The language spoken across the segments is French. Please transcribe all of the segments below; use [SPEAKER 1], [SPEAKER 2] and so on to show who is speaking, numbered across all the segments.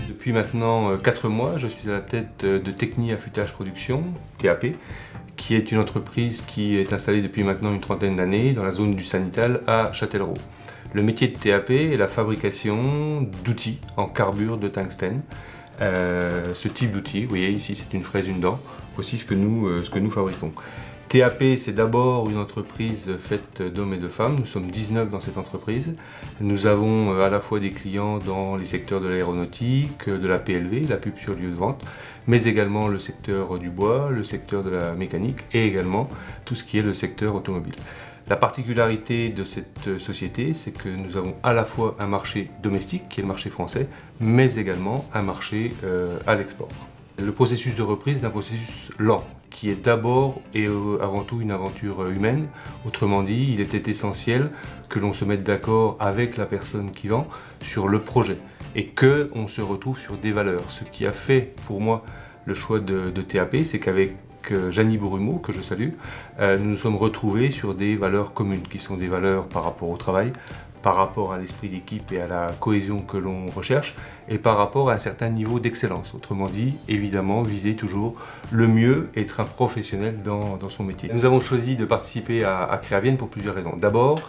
[SPEAKER 1] Depuis maintenant 4 mois, je suis à la tête de Techni Affûtage Production, TAP, qui est une entreprise qui est installée depuis maintenant une trentaine d'années dans la zone du Sanital à Châtellerault. Le métier de TAP est la fabrication d'outils en carbure de tungstène. Ce type d'outils, vous voyez ici c'est une fraise, une dent, voici ce que nous fabriquons. TAP, c'est d'abord une entreprise faite d'hommes et de femmes. Nous sommes 19 dans cette entreprise. Nous avons à la fois des clients dans les secteurs de l'aéronautique, de la PLV, la pub sur lieu de vente, mais également le secteur du bois, le secteur de la mécanique et également tout ce qui est le secteur automobile. La particularité de cette société, c'est que nous avons à la fois un marché domestique, qui est le marché français, mais également un marché à l'export. Le processus de reprise est un processus lent, qui est d'abord et avant tout une aventure humaine. Autrement dit, il était essentiel que l'on se mette d'accord avec la personne qui vend sur le projet et qu'on se retrouve sur des valeurs. Ce qui a fait pour moi le choix de TAP, c'est qu'avec Janie Bourrumeau, que je salue, nous nous sommes retrouvés sur des valeurs communes, qui sont des valeurs par rapport au travail, par rapport à l'esprit d'équipe et à la cohésion que l'on recherche, et par rapport à un certain niveau d'excellence. Autrement dit, évidemment, viser toujours le mieux, être un professionnel dans son métier. Nous avons choisi de participer à Créavienne pour plusieurs raisons. D'abord,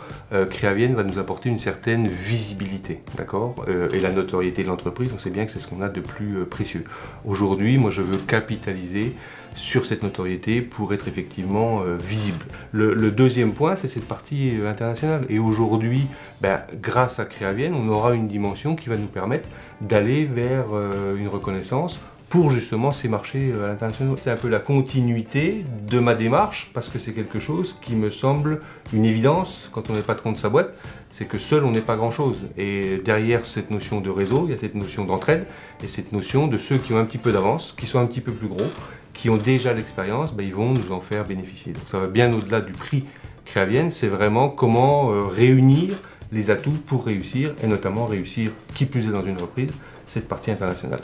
[SPEAKER 1] Créavienne va nous apporter une certaine visibilité, d'accord, et la notoriété de l'entreprise, on sait bien que c'est ce qu'on a de plus précieux. Aujourd'hui, moi je veux capitaliser sur cette notoriété pour être effectivement visible. Le deuxième point, c'est cette partie internationale. Et aujourd'hui, grâce à Créavienne, on aura une dimension qui va nous permettre d'aller vers une reconnaissance pour justement ces marchés à l'international. C'est un peu la continuité de ma démarche parce que c'est quelque chose qui me semble une évidence quand on est patron de sa boîte, c'est que seul on n'est pas grand chose. Et derrière cette notion de réseau, il y a cette notion d'entraide et cette notion de ceux qui ont un petit peu d'avance, qui sont un petit peu plus gros, qui ont déjà l'expérience, ils vont nous en faire bénéficier. Donc ça va bien au-delà du prix Créavienne, c'est vraiment comment réunir les atouts pour réussir, et notamment réussir, qui plus est dans une reprise, cette partie internationale.